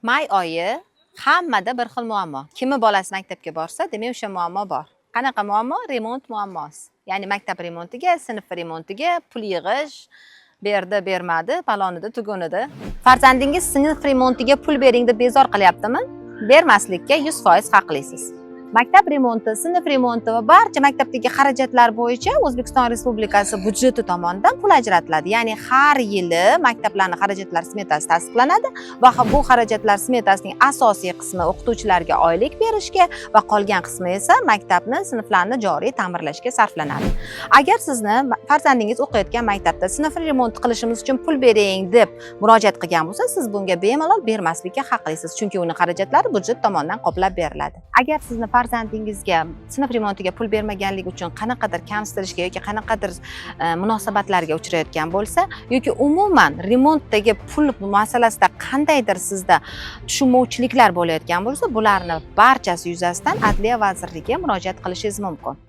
May oyi hammada bir xil muammo. Kimi bolasi maktabga borsa, demak o'sha muammo bor. Qanaqa muammo? Remont muammosi. Ya'ni maktab remontiga, sinf remontiga pul yig'ish, berdi, bermadi, palonida, tugunida. Farzandingiz sinf remontiga pul bering deb bezor qilyaptimi? Bermaslikka 100% haqlisiz. Maktab remonti, sinf remonti va barcha maktabdagi xarajatlar bo'yicha O'zbekiston Respublikasi budjeti tomonidan pul ajratiladi. Ya'ni har yili maktablarning xarajatlar smetasi tasdiqlanadi va bu xarajatlar smetasining asosiy qismi o'qituvchilarga oylik berishga va qolgan qismi esa maktabni, sinflarni joriy ta'mirlashga sarflanadi. Agar sizni farzandingiz o'qiyotgan maktabda sinf remont qilishimiz uchun pul bering deb murojaat qilgan bo'lsa, siz bunga bemalol bermaslikka haqlisiz, chunki uning xarajatlari budjet tomonidan qoplab beriladi. Agar sizni farzandingizga sinf remontiga pul bermaganligi uchun qanaqadir kamsitirishga yoki qanaqadir munosabatlarga uchrayotgan bo'lsa yoki umuman remontdagi pul masalasida qandaydir sizda tushunmovchiliklar bo'layotgan bo'lsa, bularni barchasi yuzasidan Adliya vazirligiga murojaat qilishingiz mumkin.